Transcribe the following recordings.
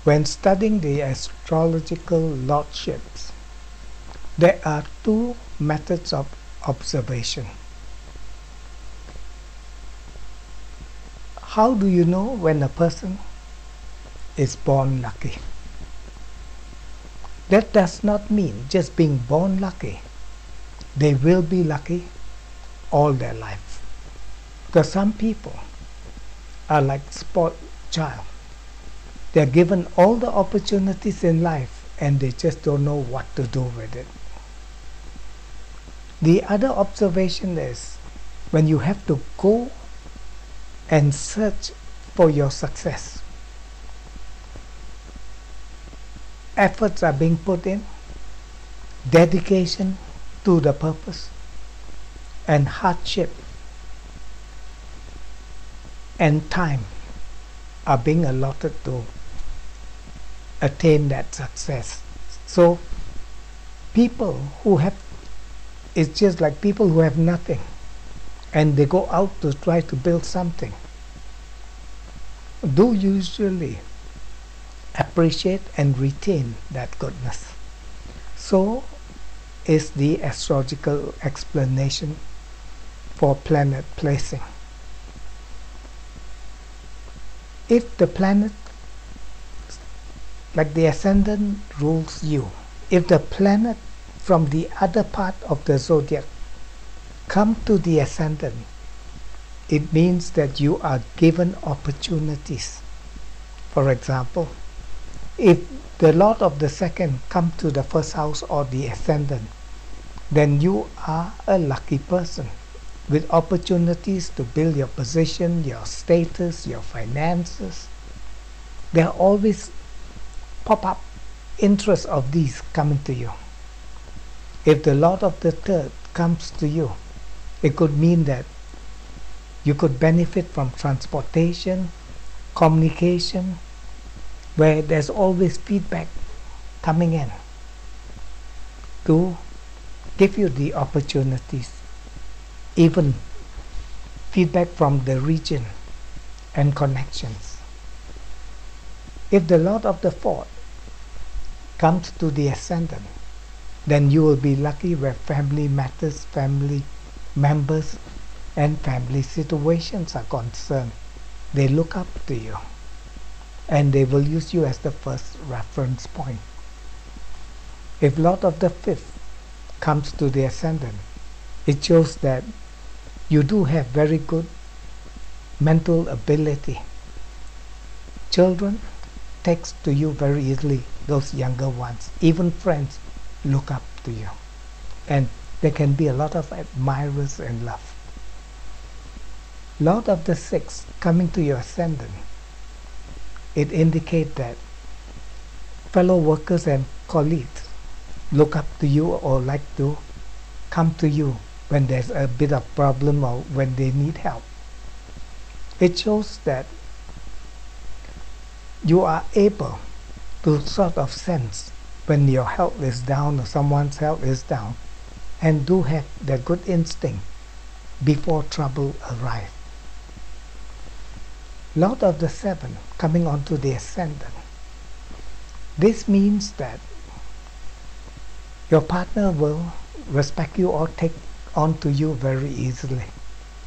When studying the astrological lordships, there are two methods of observation. How do you know when a person is born lucky? That does not mean just being born lucky. They will be lucky all their life. Because some people are like spoiled child. They're given all the opportunities in life and they just don't know what to do with it. The other observation is when you have to go and search for your success. Efforts are being put in, dedication to the purpose, and hardship and time are being allotted to attain that success. So people who have, it's just like people who have nothing and they go out to try to build something, do usually appreciate and retain that goodness. So is the astrological explanation for planet placing. If the planet, like the ascendant, rules you, if the planet from the other part of the zodiac come to the ascendant, it means that you are given opportunities. For example, if the Lord of the second come to the first house or the ascendant, then you are a lucky person with opportunities to build your position, your status, your finances. There are always pop-up interests of these coming to you. If the Lord of the third comes to you, it could mean that you could benefit from transportation, communication, where there's always feedback coming in to give you the opportunities, even feedback from the region and connections. If the Lord of the fourth comes to the ascendant, then you will be lucky where family matters, family members, and family situations are concerned. They look up to you and they will use you as the first reference point. If Lord of the fifth comes to the ascendant, it shows that you do have very good mental ability. Children takes to you very easily, those younger ones. Even friends look up to you. And there can be a lot of admirers and love. Lord of the sixth coming to your ascendant, it indicates that fellow workers and colleagues look up to you or like to come to you when there's a bit of problem or when they need help. It shows that you are able to sort of sense when your health is down or someone's health is down, and do have the good instinct before trouble arrives. Lord of the seven coming onto the ascendant. This means that your partner will respect you or take on to you very easily.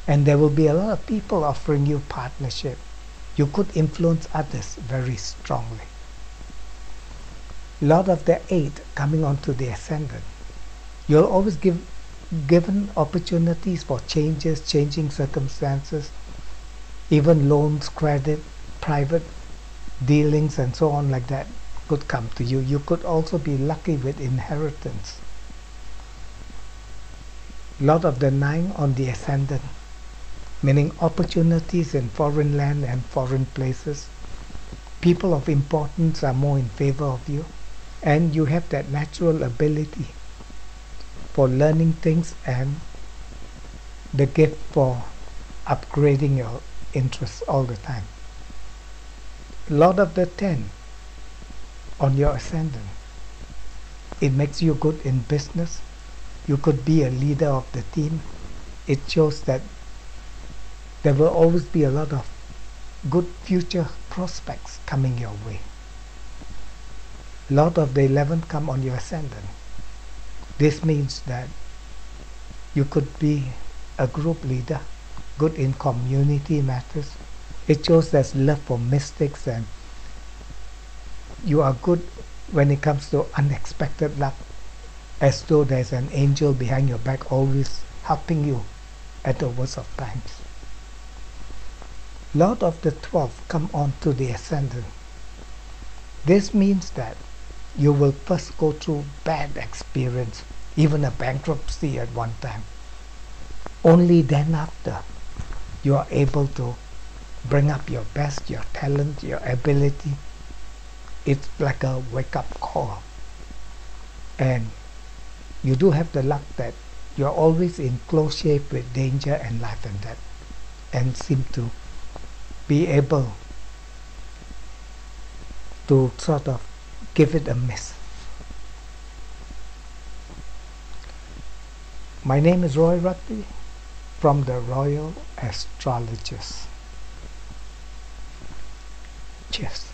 And there will be a lot of people offering you partnership. You could influence others very strongly. Lord of the eighth coming onto the ascendant. You'll always given opportunities for changes, changing circumstances, even loans, credit, private dealings and so on like that could come to you. You could also be lucky with inheritance. Lord of the nine on the ascendant, meaning opportunities in foreign land and foreign places. People of importance are more in favor of you, and you have that natural ability for learning things and the gift for upgrading your interests all the time. Lord of the 10 on your ascendant, it makes you good in business. You could be a leader of the team. It shows that there will always be a lot of good future prospects coming your way. Lord of the 11 come on your ascendant. This means that you could be a group leader, good in community matters. It shows there's love for mystics, and you are good when it comes to unexpected luck, as though there's an angel behind your back always helping you at the worst of times. Lord of the 12 come on to the ascendant. This means that you will first go through bad experience, even a bankruptcy at one time. Only then after you are able to bring up your best, your talent, your ability. It's like a wake-up call. And you do have the luck that you're always in close shape with danger and life and death, and seem to be able to sort of give it a miss. My name is Roy Rugby from the Royal Astrologers. Cheers.